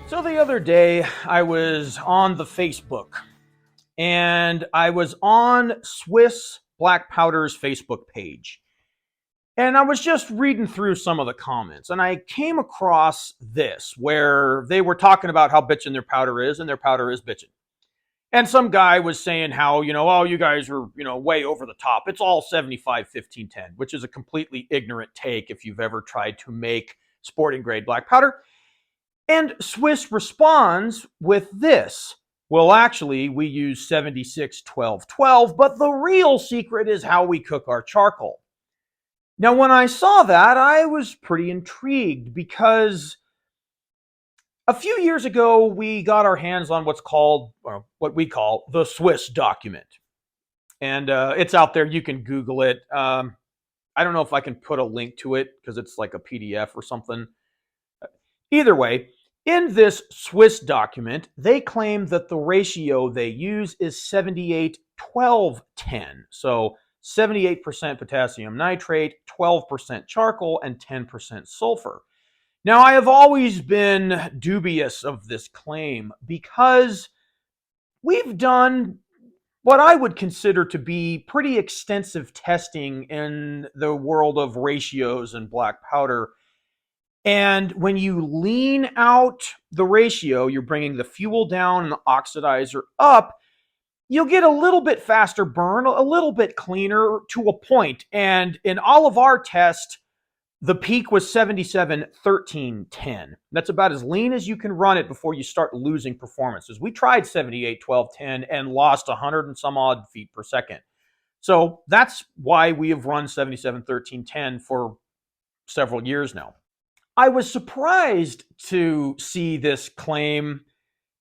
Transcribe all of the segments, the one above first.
So the other day, I was on the Facebook, and I was on Swiss Black Powder's Facebook page. And I was just reading through some of the comments, and I came across this where they were talking about how bitchin' their powder is, and their powder is bitchin'. And some guy was saying how, oh, you guys are, way over the top. It's all 75, 15, 10, which is a completely ignorant take if you've ever tried to make sporting grade black powder. And Swiss responds with this. Well, actually, we use 76, 12, 12, but the real secret is how we cook our charcoal. Now, when I saw that, I was pretty intrigued because a few years ago, we got our hands on what we call the Swiss document. And it's out there. You can Google it. I don't know if I can put a link to it because it's like a PDF or something. Either way, in this Swiss document, they claim that the ratio they use is 78, 12, 10. So 78% potassium nitrate, 12% charcoal, and 10% sulfur. Now, I have always been dubious of this claim because we've done what I would consider to be pretty extensive testing in the world of ratios and black powder. And when you lean out the ratio, you're bringing the fuel down and the oxidizer up, you'll get a little bit faster burn, a little bit cleaner to a point. And in all of our tests, the peak was 77, 13, 10. That's about as lean as you can run it before you start losing performances. We tried 78, 12, 10 and lost 100 and some odd feet per second. So that's why we have run 77, 13, 10 for several years now. I was surprised to see this claim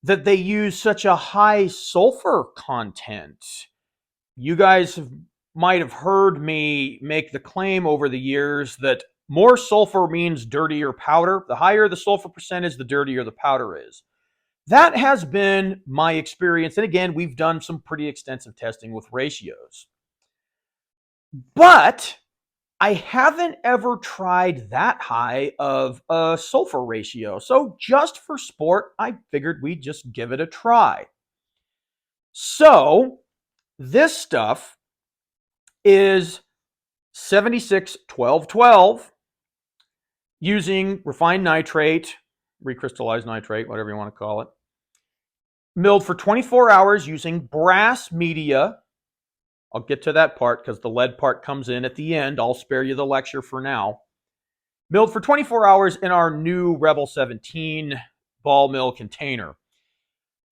that they use such a high sulfur content. You guys might have heard me make the claim over the years that more sulfur means dirtier powder. The higher the sulfur percentage, the dirtier the powder is. That has been my experience. And again, we've done some pretty extensive testing with ratios. But I haven't ever tried that high of a sulfur ratio. So just for sport, I figured we'd just give it a try. So this stuff is 76, 12, 12 using refined nitrate, recrystallized nitrate, whatever you want to call it, milled for 24 hours using brass media. I'll get to that part because the lead part comes in at the end. I'll spare you the lecture for now. Milled for 24 hours in our new Rebel 17 ball mill container.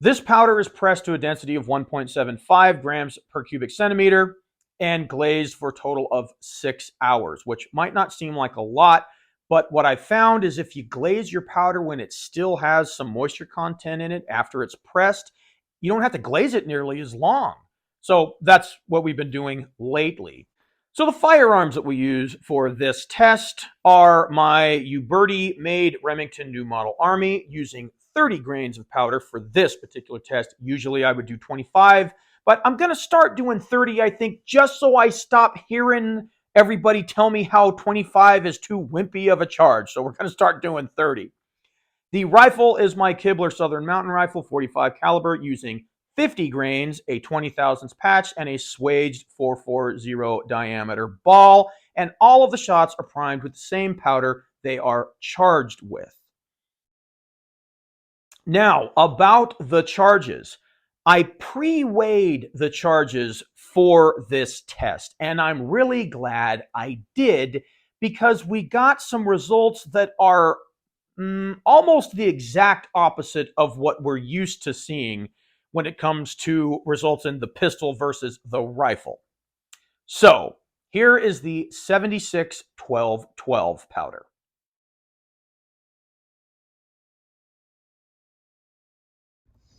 This powder is pressed to a density of 1.75 grams per cubic centimeter and glazed for a total of 6 hours, which might not seem like a lot, but what I found is if you glaze your powder when it still has some moisture content in it after it's pressed, you don't have to glaze it nearly as long. So that's what we've been doing lately. So the firearms that we use for this test are my Uberti-made Remington New Model Army using 30 grains of powder for this particular test. Usually I would do 25, but I'm going to start doing 30, I think, just so I stop hearing everybody tell me how 25 is too wimpy of a charge. So we're going to start doing 30. The rifle is my Kibler Southern Mountain Rifle 45 caliber using 50 grains, a 20 thousandths patch, and a swaged 440 diameter ball. And all of the shots are primed with the same powder they are charged with. Now, about the charges. I pre-weighed the charges for this test, and I'm really glad I did because we got some results that are almost the exact opposite of what we're used to seeing when it comes to results in the pistol versus the rifle. So here is the 76 12 12 powder.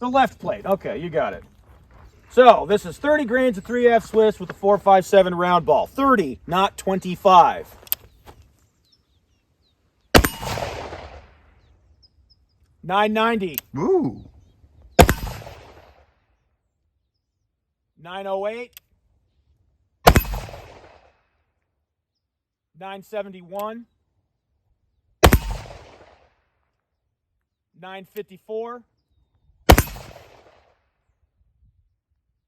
The left plate. Okay, you got it. So this is 30 grains of 3F Swiss with a 4.57 round ball. 30, not 25. $9.90. Ooh. $9.08. $9.71. 954,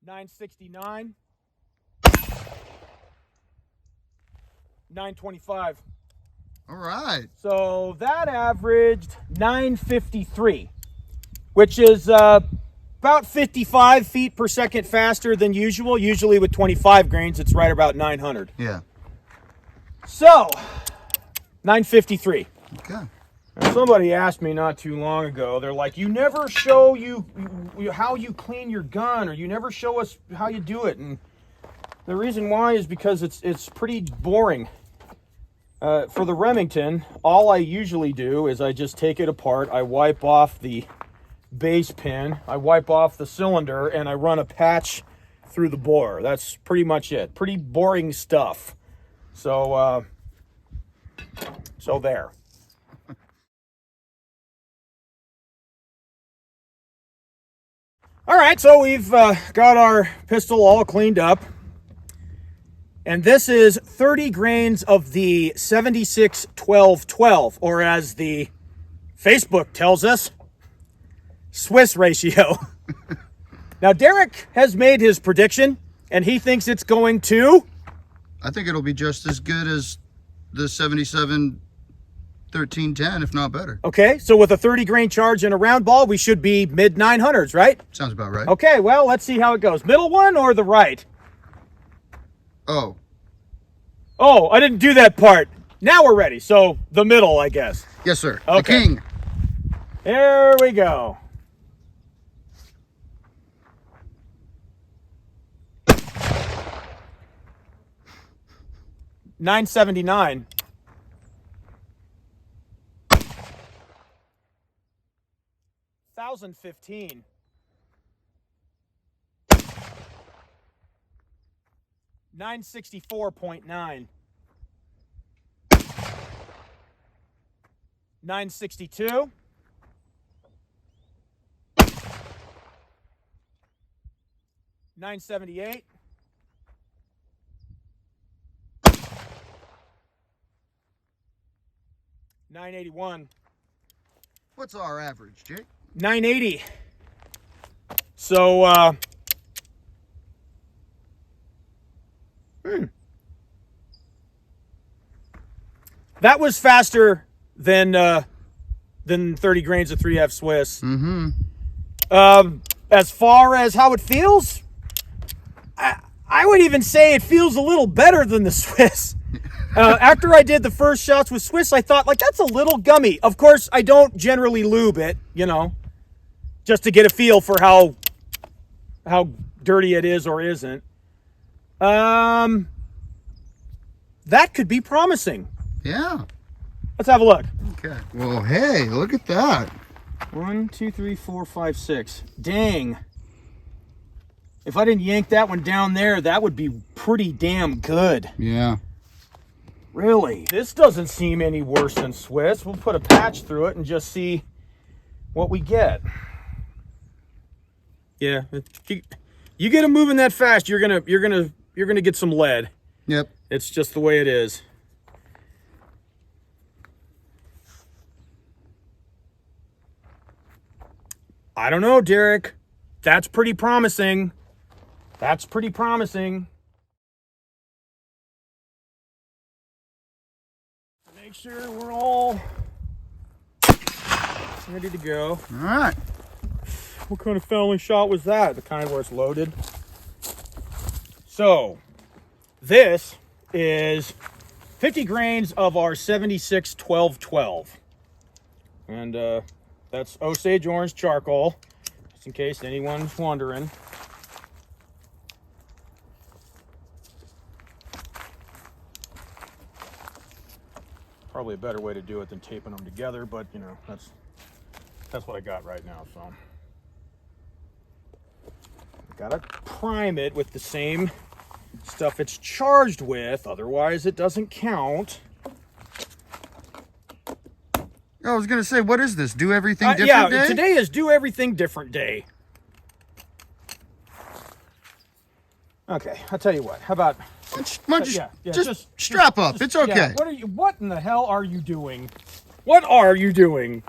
969, 925. All right. So that averaged 953, which is about 55 feet per second faster than usual. Usually with 25 grains, it's right about 900. Yeah. So, 953. Okay. Somebody asked me not too long ago, they're like, you never show how you clean your gun, or you never show us how you do it. And the reason why is because it's pretty boring. For the Remington, all I usually do is I just take it apart, I wipe off the base pin, I wipe off the cylinder, and I run a patch through the bore. That's pretty much it. Pretty boring stuff. So there. All right, so we've got our pistol all cleaned up. And this is 30 grains of the 76-12-12, or as the Facebook tells us, Swiss ratio. Now, Derek has made his prediction, and he thinks it's going to... I think it'll be just as good as the 77-13-10, if not better. Okay, so with a 30 grain charge and a round ball, we should be mid 900s, right? Sounds about right. Okay, well, let's see how it goes. Middle one or the right? Oh, I didn't do that part. Now we're ready. So the middle, I guess. yes, sir. Okay. The king. Here we go. $9.79. $1,015. $964.9. $962. $978. $981. What's our average, Jake? $980. So, that was faster than 30 grains of 3F Swiss. Mm-hmm. As far as how it feels, I would even say it feels a little better than the Swiss. After I did the first shots with Swiss, I thought, like, that's a little gummy. Of course, I don't generally lube it, just to get a feel for how dirty it is or isn't. That could be promising. Yeah. Let's have a look. Okay. Well, hey, look at that. 1, 2, 3, 4, 5, 6. Dang. If I didn't yank that one down there, that would be pretty damn good. Yeah. Really? This doesn't seem any worse than Swiss. We'll put a patch through it and just see what we get. Yeah. You get them moving that fast, you're gonna get some lead. Yep. It's just the way it is. I don't know, Derek. That's pretty promising. That's pretty promising. Make sure we're all ready to go. All right. What kind of fouling shot was that? The kind where it's loaded. So, this is 50 grains of our 76-12-12. And that's Osage Orange Charcoal, just in case anyone's wondering. Probably a better way to do it than taping them together, but that's what I got right now. So gotta prime it with the same stuff it's charged with, otherwise it doesn't count. I was gonna say, what is this? Do everything different day? Yeah, today is do everything different day. Okay, I'll tell you what. How about just strap up. It's okay. Yeah, what in the hell are you doing? What are you doing?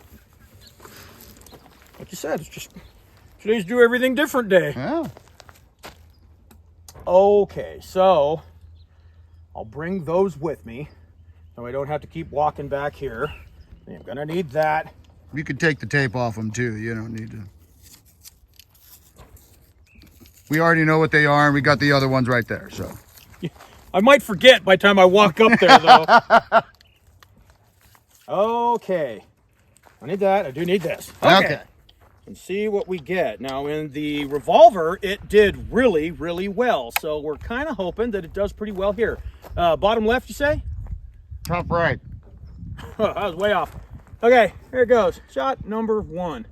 like you said, it's just today's do everything different day. Yeah. Okay, so I'll bring those with me so I don't have to keep walking back here. I'm gonna need that. You could take the tape off them too. You don't need to. We already know what they are, and we got the other ones right there. So I might forget by the time I walk up there, though. Okay, I need that. I do need this. Okay. And see what we get. Now, in the revolver, it did really, really well. So we're kind of hoping that it does pretty well here. Bottom left, you say? Top right. Oh, I was way off. Okay, here it goes. Shot number 1.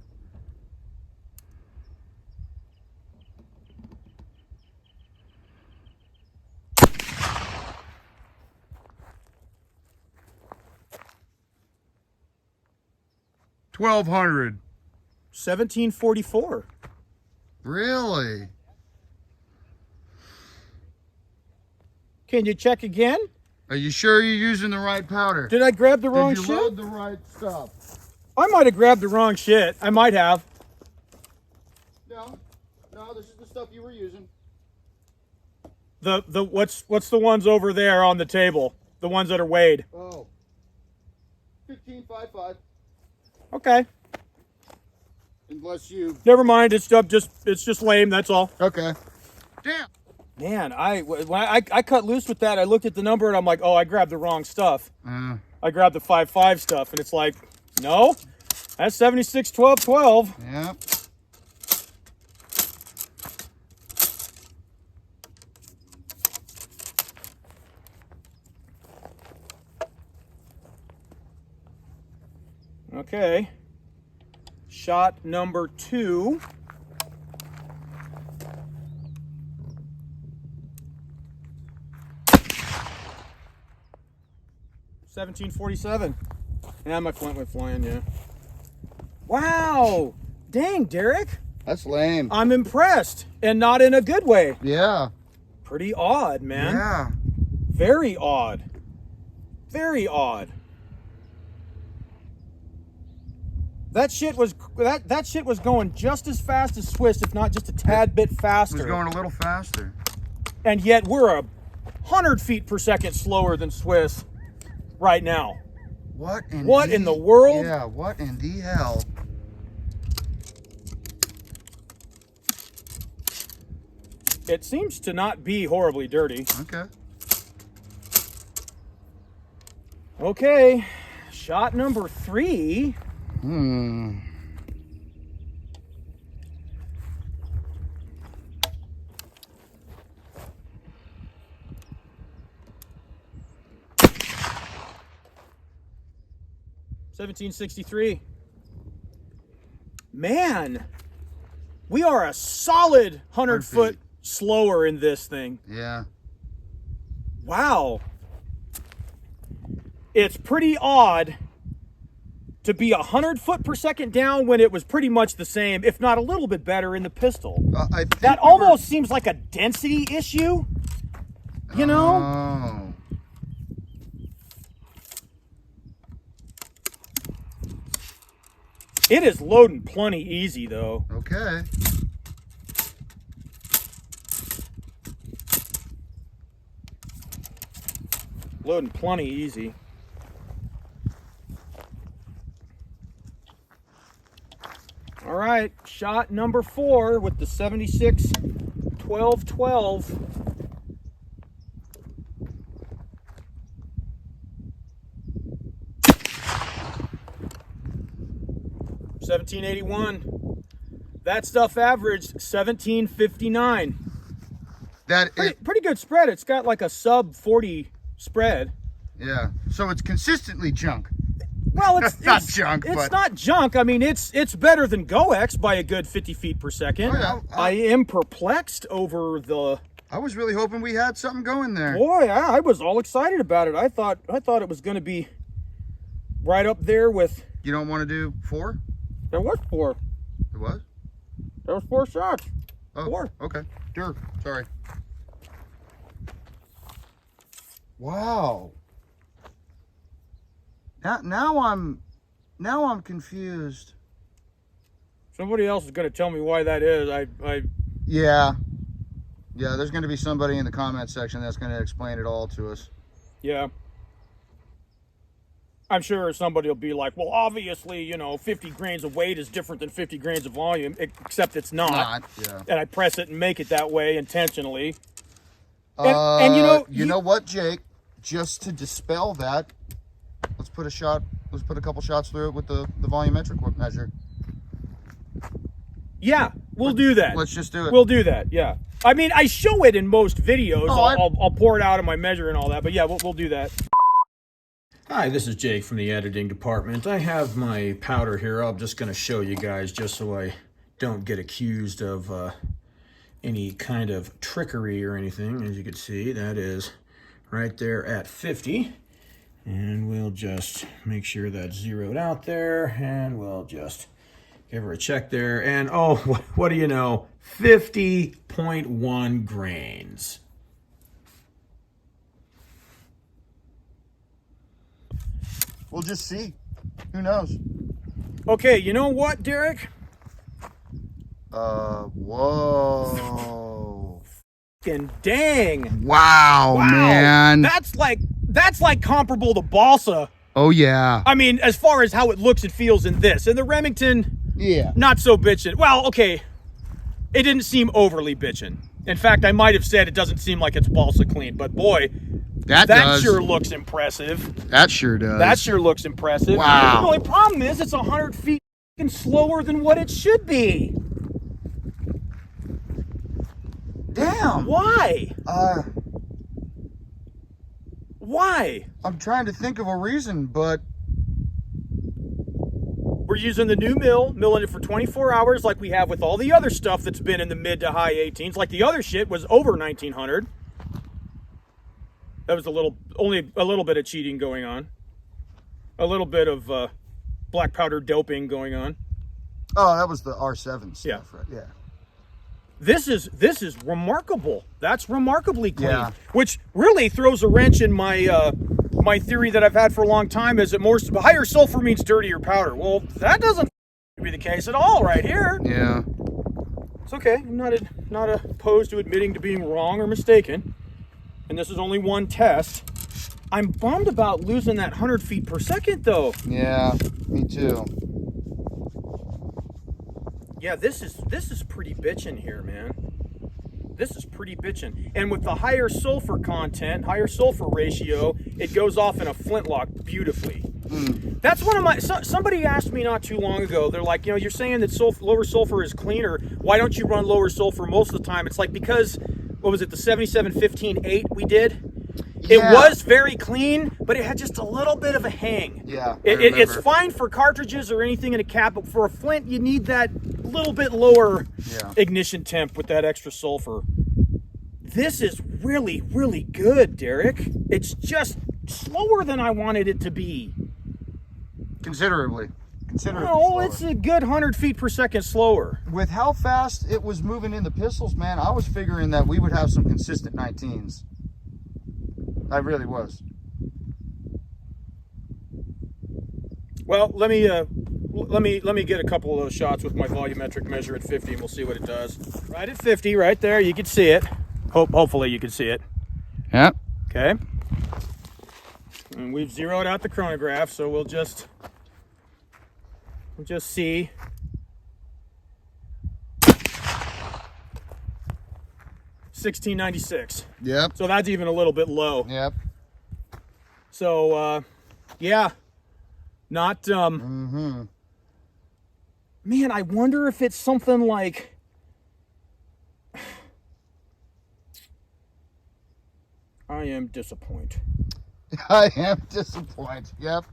$1,200. 1744. Really? Can you check again? Are you sure you're using the right powder? Did I grab the wrong shit? Did you load the right stuff? I might have grabbed the wrong shit. I might have. No, this is the stuff you were using. What's the ones over there on the table? The ones that are weighed. Oh. 15.55. Okay. Unless you. Never mind. It's just lame. That's all. Okay. Damn. Man, when I cut loose with that, I looked at the number and I'm like, oh, I grabbed the wrong stuff. I grabbed the 5.5 stuff, and it's like, no, that's 76 12 12. Yep. Okay. Shot number 2. $17.47. Yeah, my flint went flying, yeah. Wow! Dang, Derek. That's lame. I'm impressed, and not in a good way. Yeah. Pretty odd, man. Yeah. Very odd. Very odd. That shit was going just as fast as Swiss, if not just a tad bit faster. It was going a little faster. And yet we're 100 feet per second slower than Swiss right now. What in the world? Yeah, what in the hell? It seems to not be horribly dirty. Okay. Okay, shot number 3. Hmm. $17.63. Man, we are a solid 100 foot slower in this thing. Yeah. Wow. It's pretty odd to be 100 foot per second down when it was pretty much the same, if not a little bit better in the pistol. That almost seems like a density issue, you know? Oh. It is loading plenty easy, though. Okay. Loading plenty easy. All right, shot number 4 with the 76 12 12. $17.81. That stuff averaged $17.59. Pretty good spread. It's got like a sub 40 spread. Yeah. So it's consistently junk. Well, it's not junk. It's not junk. I mean, it's better than GoX by a good 50 feet per second. Oh, yeah. I am perplexed over the. I was really hoping we had something going there. Boy, I was all excited about it. I thought it was going to be right up there with. You don't want to do 4? There was 4. It was? There was 4 shots. Oh, 4. Okay. Sure. Sorry. Wow. Now I'm confused. Somebody else is going to tell me why that is. Yeah. Yeah, there's going to be somebody in the comment section that's going to explain it all to us. Yeah. I'm sure somebody will be like, well, obviously, 50 grains of weight is different than 50 grains of volume, except it's not. Yeah. And I press it and make it that way intentionally. And you know what, Jake? Just to dispel that, let's put a couple shots through it with the volumetric measure. Yeah, we'll do that. Let's just do it. We'll do that, yeah. I mean, I show it in most videos. Oh, I'll pour it out in my measure and all that, but yeah, we'll do that. Hi, this is Jake from the editing department. I have my powder here. I'm just going to show you guys just so I don't get accused of any kind of trickery or anything. As you can see, that is right there at 50. And we'll just make sure that's zeroed out there, and we'll just give her a check there. And oh, what do you know? 50.1 grains. We'll just see. Who knows? Okay, you know what, Derek? Whoa. Fucking dang. Wow, man. That's like comparable to balsa. Oh, yeah. I mean, as far as how it looks and feels in this. And the Remington, yeah, not so bitchin'. Well, okay, it didn't seem overly bitchin'. In fact, I might have said it doesn't seem like it's balsa clean, but boy, that sure looks impressive. That sure does. That sure looks impressive. Wow. The only problem is it's 100 feet slower than what it should be. Damn. Why? Why? I'm trying to think of a reason, but we're using the new milling it for 24 hours like we have with all the other stuff that's been in the mid to high 18s. Like the other shit was over 1900. That was only a little bit of cheating going on. A little bit of black powder doping going on. Oh, that was the R7 stuff, yeah. Right? Yeah. This is remarkable. That's remarkably clean. Yeah. Which really throws a wrench in my my theory that I've had for a long time, is that higher sulfur means dirtier powder. Well, that doesn't be the case at all right here. Yeah. It's okay. I'm not opposed to admitting to being wrong or mistaken. And this is only one test. I'm bummed about losing that 100 feet per second, though. Yeah, me too. Yeah, this is pretty bitchin' here, man. This is pretty bitchin'. And with the higher sulfur content, higher sulfur ratio, it goes off in a flintlock beautifully. That's one of my... somebody asked me not too long ago, they're like, you're saying that lower sulfur is cleaner. Why don't you run lower sulfur most of the time? It's like, because... what was it, the 77-15-8 we did? It was very clean, but it had just a little bit of a hang. Yeah, it's fine for cartridges or anything in a cap, but for a flint, you need that little bit lower ignition temp with that extra sulfur. This is really, really good, Derek. It's just slower than I wanted it to be. Considerably. No, it's a good 100 feet per second slower. With how fast it was moving in the pistols, man, I was figuring that we would have some consistent 19s. I really was. Well, let me get a couple of those shots with my volumetric measure at 50, and we'll see what it does. Right at 50, right there, you can see it. Hopefully you can see it. Yep. Okay. And we've zeroed out the chronograph, so we'll just see. $16.96. Yep. So that's even a little bit low. Yep. So yeah. Not man, I wonder if it's something like I am disappointed. I am disappointed. Yep.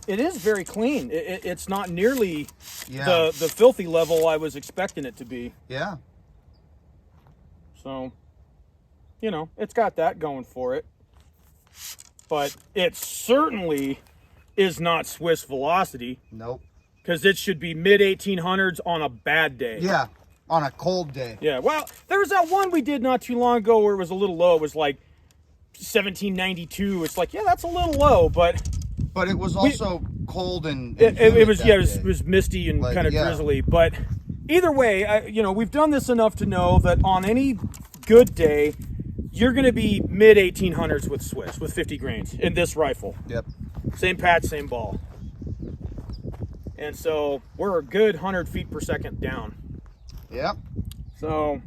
It is very clean. It's not nearly the filthy level I was expecting it to be. Yeah. So, it's got that going for it. But it certainly is not Swiss velocity. Nope. Because it should be mid-1800s on a bad day. Yeah, on a cold day. Yeah, well, there was that one we did not too long ago where it was a little low. It was like 1792. It's like, yeah, that's a little low, but it was also cold and it humid was, that yeah, day. it was misty and Like, kind of yeah. drizzly. But either way, you know, we've done this enough to know that on any good day, you're going to be mid 1800s with Swiss with 50 grains in this rifle. Yep. Same patch, same ball. And so we're a good 100 feet per second down. Yep. So,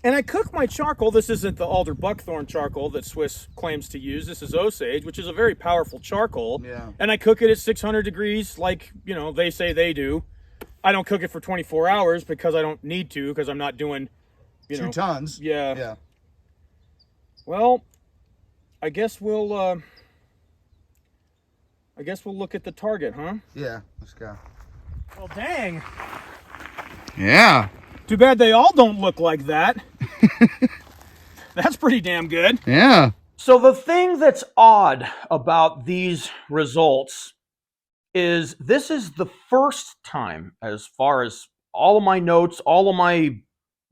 and I cook my charcoal. This isn't the alder buckthorn charcoal that Swiss claims to use. This is Osage, which is a very powerful charcoal. Yeah. And I cook it at 600 degrees like, you know, they say they do. I don't cook it for 24 hours because I don't need to, because I'm not doing, you know. 2 tons. Yeah. Yeah. Well, I guess we'll look at the target, huh? Yeah. Let's go. Well, dang. Yeah. Too bad they all don't look like that. That's pretty damn good. Yeah. So the thing that's odd about these results is this is the first time, as far as all of my notes, all of my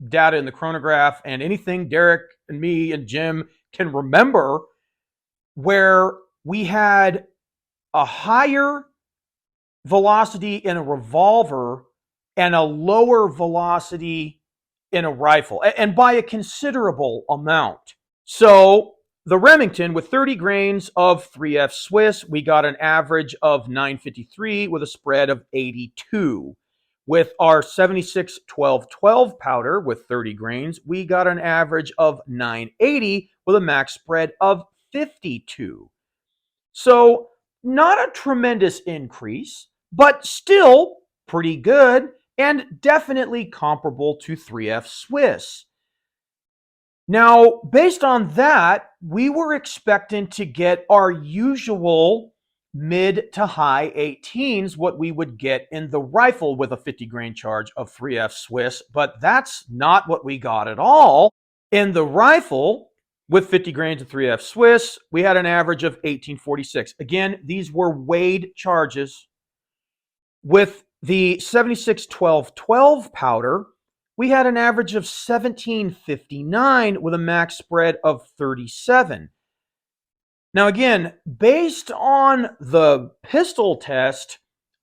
data in the chronograph, and anything Derek and me and Jim can remember, where we had a higher velocity in a revolver and a lower velocity in a rifle, and by a considerable amount. So the Remington with 30 grains of 3F Swiss, we got an average of 953 with a spread of 82. With our 76-12-12 powder with 30 grains, we got an average of 980 with a max spread of 52. So not a tremendous increase, but still pretty good and definitely comparable to 3F Swiss. Now, based on that, we were expecting to get our usual mid to high 18s, what we would get in the rifle with a 50 grain charge of 3F Swiss, but that's not what we got at all. In the rifle with 50 grains of 3F Swiss, we had an average of 1846. Again, these were weighed charges. With the 76-12-12 powder, we had an average of 1759 with a max spread of 37. Now, again, based on the pistol test,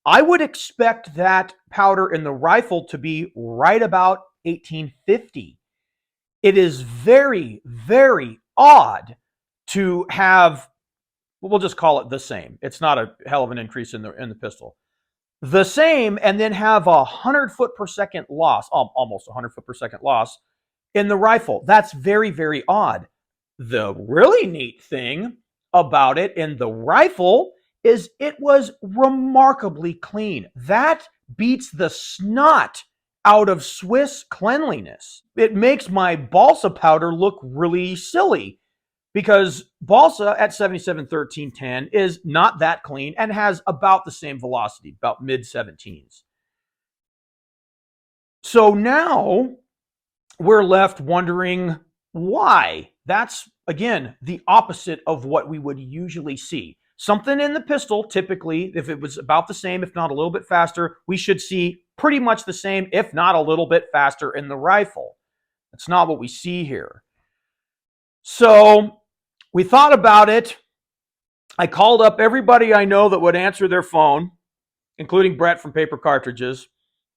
I would expect that powder in the rifle to be right about 1850. It is very, very odd to have, we'll just call it the same. It's not a hell of an increase in the pistol. The same, and then have a 100 foot per second loss, almost 100 foot per second loss in the rifle. That's very, very odd. The really neat thing about it in the rifle is it was remarkably clean. That beats the snot out of Swiss cleanliness. It makes my balsa powder look really silly, because balsa at 77-13-10 is not that clean and has about the same velocity, about mid-17s. So now we're left wondering why. That's, again, the opposite of what we would usually see. Something in the pistol, typically, if it was about the same, if not a little bit faster, we should see pretty much the same, if not a little bit faster in the rifle. That's not what we see here. So we thought about it. I called up everybody I know that would answer their phone, including Brett from Paper Cartridges,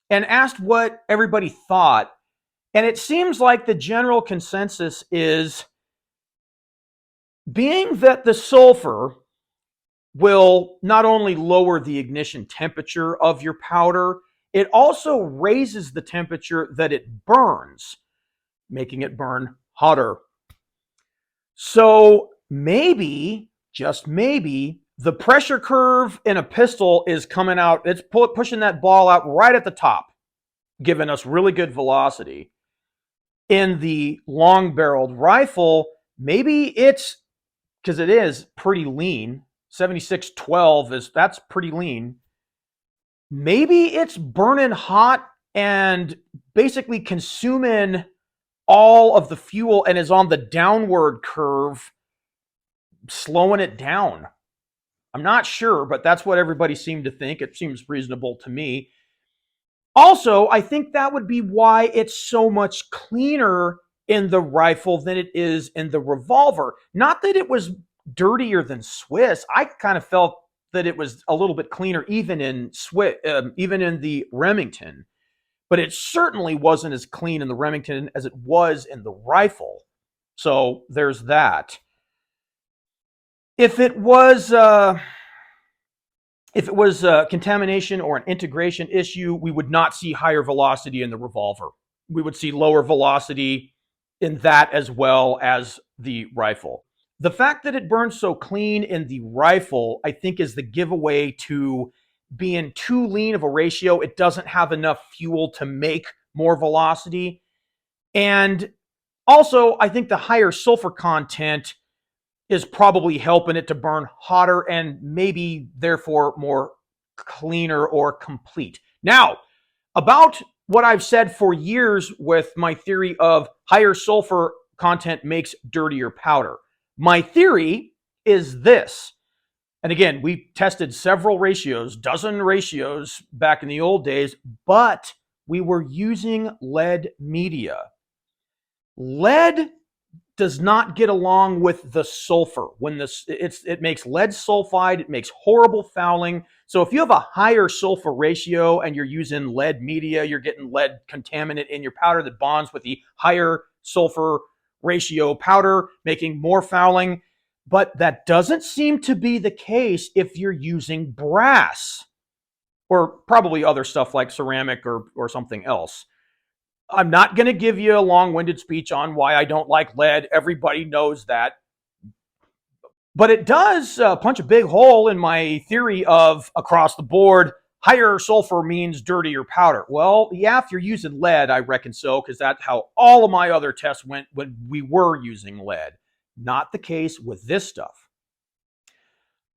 and asked what everybody thought. And it seems like the general consensus is, being that the sulfur will not only lower the ignition temperature of your powder, it also raises the temperature that it burns, making it burn hotter. So maybe, just maybe, the pressure curve in a pistol is coming out, it's pushing that ball out right at the top, giving us really good velocity. In the long-barreled rifle, maybe it's, because it is pretty lean, 76-12 that's pretty lean. Maybe it's burning hot and basically consuming all of the fuel and is on the downward curve, slowing it down. I'm not sure, but that's what everybody seemed to think. It seems reasonable to me. Also, I think that would be why it's so much cleaner in the rifle than it is in the revolver. Not that it was dirtier than Swiss. I kind of felt that it was a little bit cleaner, even in even in the Remington, but it certainly wasn't as clean in the Remington as it was in the rifle. So there's that. If it was contamination or an integration issue, we would not see higher velocity in the revolver. We would see lower velocity in that as well as the rifle. The fact that it burns so clean in the rifle, I think, is the giveaway to being too lean of a ratio. It doesn't have enough fuel to make more velocity. And also, I think the higher sulfur content is probably helping it to burn hotter and maybe therefore more cleaner or complete. Now, about what I've said for years with my theory of higher sulfur content makes dirtier powder. My theory is this. And again, we tested several ratios, dozen ratios back in the old days, but we were using lead media. Lead does not get along with the sulfur. When it makes lead sulfide, it makes horrible fouling. So if you have a higher sulfur ratio and you're using lead media, you're getting lead contaminant in your powder that bonds with the higher sulfur ratio powder, making more fouling. But that doesn't seem to be the case if you're using brass or probably other stuff like ceramic or something else. I'm not going to give you a long-winded speech on why I don't like lead. Everybody knows that. But it does punch a big hole in my theory of across the board, higher sulfur means dirtier powder. Well, yeah, if you're using lead, I reckon so, because that's how all of my other tests went when we were using lead. Not the case with this stuff.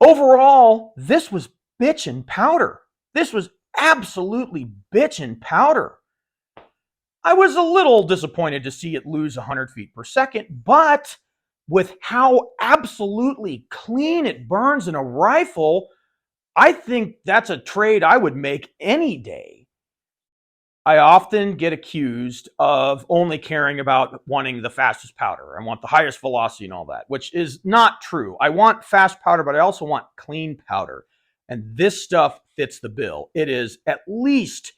Overall, this was bitchin' powder. This was absolutely bitchin' powder. I was a little disappointed to see it lose 100 feet per second, but with how absolutely clean it burns in a rifle, I think that's a trade I would make any day. I often get accused of only caring about wanting the fastest powder. I want the highest velocity and all that, which is not true. I want fast powder, but I also want clean powder. And this stuff fits the bill. It is at least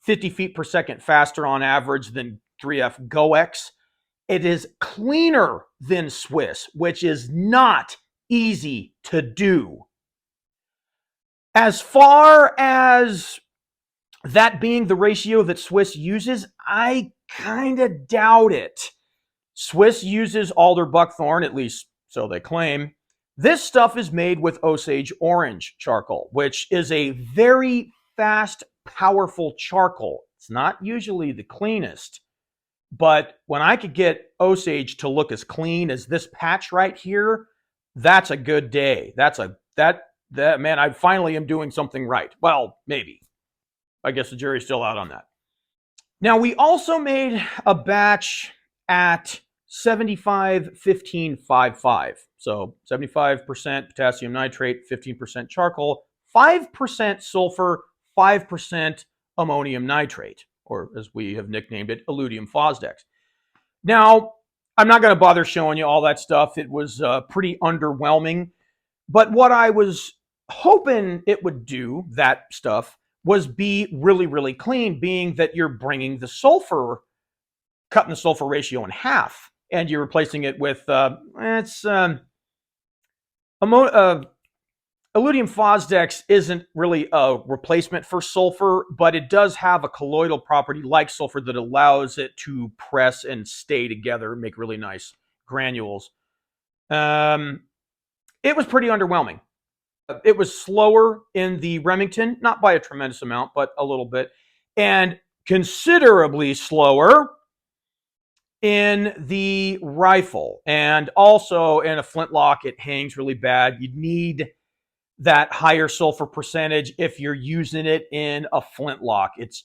50 feet per second faster on average than 3F GoX. It is cleaner than Swiss, which is not easy to do. As far as that being the ratio that Swiss uses, I kind of doubt it. Swiss uses alder buckthorn, at least so they claim. This stuff is made with Osage orange charcoal, which is a very fast, powerful charcoal. It's not usually the cleanest, but when I could get Osage to look as clean as this patch right here, that's a good day. Man, I finally am doing something right. Well, maybe. I guess the jury's still out on that. Now, we also made a batch at 75, 15, 5, 5. So 75% potassium nitrate, 15% charcoal, 5% sulfur, 5% ammonium nitrate, or as we have nicknamed it, alludium fosdex. Now, I'm not going to bother showing you all that stuff. It was pretty underwhelming. But what I was hoping it would do, that stuff, was be really, really clean, being that you're bringing the sulfur, cutting the sulfur ratio in half, and you're replacing it with, alludium fosdex isn't really a replacement for sulfur, but it does have a colloidal property like sulfur that allows it to press and stay together and make really nice granules. It was pretty underwhelming. It was slower in the Remington, not by a tremendous amount, but a little bit, and considerably slower in the rifle. And also in a flintlock, it hangs really bad. You need that higher sulfur percentage if you're using it in a flintlock. It's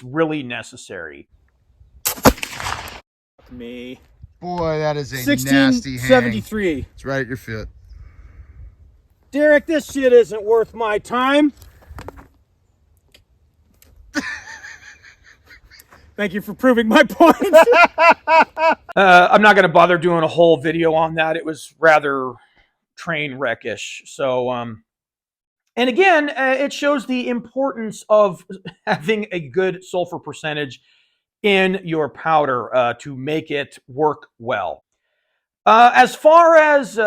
really necessary. Me. Boy, that is a nasty hang. 1673. It's right at your foot. Derek, this shit isn't worth my time. Thank you for proving my point. I'm not going to bother doing a whole video on that. It was rather train wreck-ish. So, and again, it shows the importance of having a good sulfur percentage in your powder to make it work well. As far as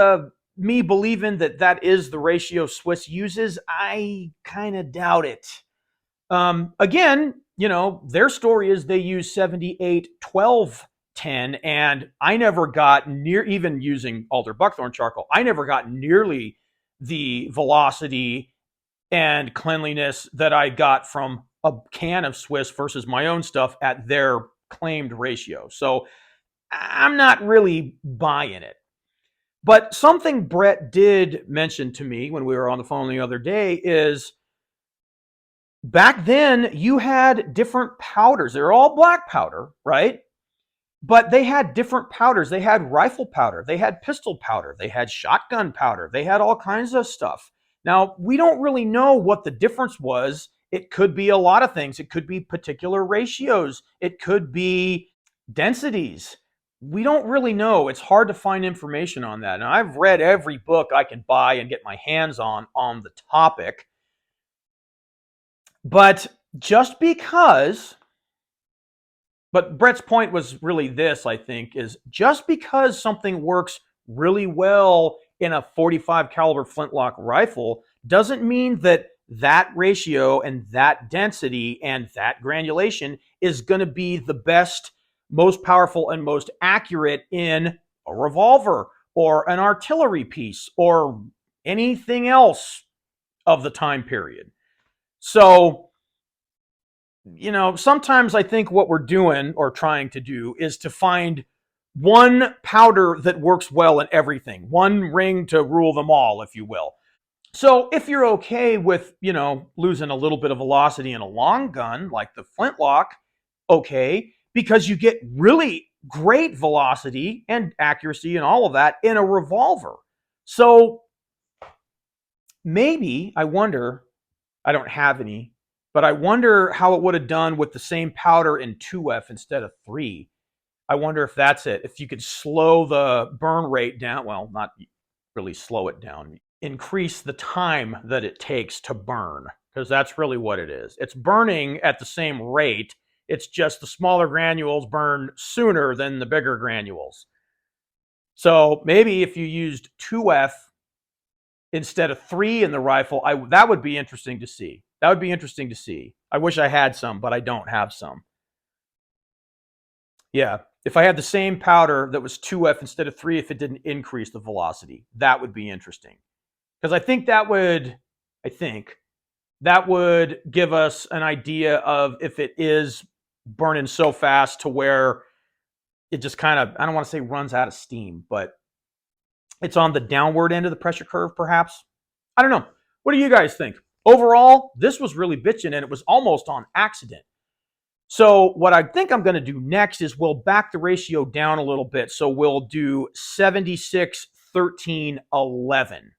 me believing that that is the ratio Swiss uses, I kind of doubt it. Again, you know, their story is they use 78, 12, 10, and I never got near, even using alder buckthorn charcoal, I never got nearly the velocity and cleanliness that I got from a can of Swiss versus my own stuff at their claimed ratio. So I'm not really buying it. But something Brett did mention to me when we were on the phone the other day is back then you had different powders. They were all black powder, right? But they had different powders. They had rifle powder, they had pistol powder, they had shotgun powder, they had all kinds of stuff. Now, we don't really know what the difference was. It could be a lot of things. It could be particular ratios. It could be densities. We don't really know. It's hard to find information on that. And I've read every book I can buy and get my hands on the topic. But just because, but Brett's point was really this, I think, is just because something works really well in a 45 caliber flintlock rifle doesn't mean that that ratio and that density and that granulation is going to be the best, most powerful, and most accurate in a revolver or an artillery piece or anything else of the time period. So, you know, sometimes I think what we're doing or trying to do is to find one powder that works well in everything, one ring to rule them all, if you will. So if you're okay with, you know, losing a little bit of velocity in a long gun like the flintlock, okay, because you get really great velocity and accuracy and all of that in a revolver. So maybe, I wonder, I don't have any, but I wonder how it would have done with the same powder in 2F instead of 3. I wonder if that's it. If you could slow the burn rate down, well, not really slow it down, increase the time that it takes to burn, because that's really what it is. It's burning at the same rate. It's just the smaller granules burn sooner than the bigger granules. So maybe if you used 2F instead of 3 in the rifle, that would be interesting to see. That would be interesting to see. I wish I had some, but I don't have some. Yeah, if I had the same powder that was 2F instead of 3, if it didn't increase the velocity, that would be interesting. Because I think that would give us an idea of if it is burning so fast to where it just kind of, I don't want to say runs out of steam, but it's on the downward end of the pressure curve, perhaps. I don't know. What do you guys think? Overall, this was really bitching, and it was almost on accident. So what I think I'm going to do next is we'll back the ratio down a little bit. So we'll do 76, 13, 11.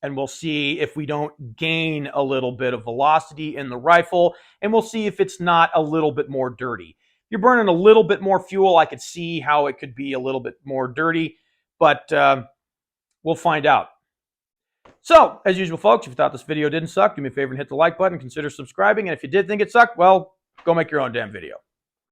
And we'll see if we don't gain a little bit of velocity in the rifle. And we'll see if it's not a little bit more dirty. If you're burning a little bit more fuel, I could see how it could be a little bit more dirty. But we'll find out. So, as usual, folks, if you thought this video didn't suck, do me a favor and hit the like button. Consider subscribing. And if you did think it sucked, well, go make your own damn video.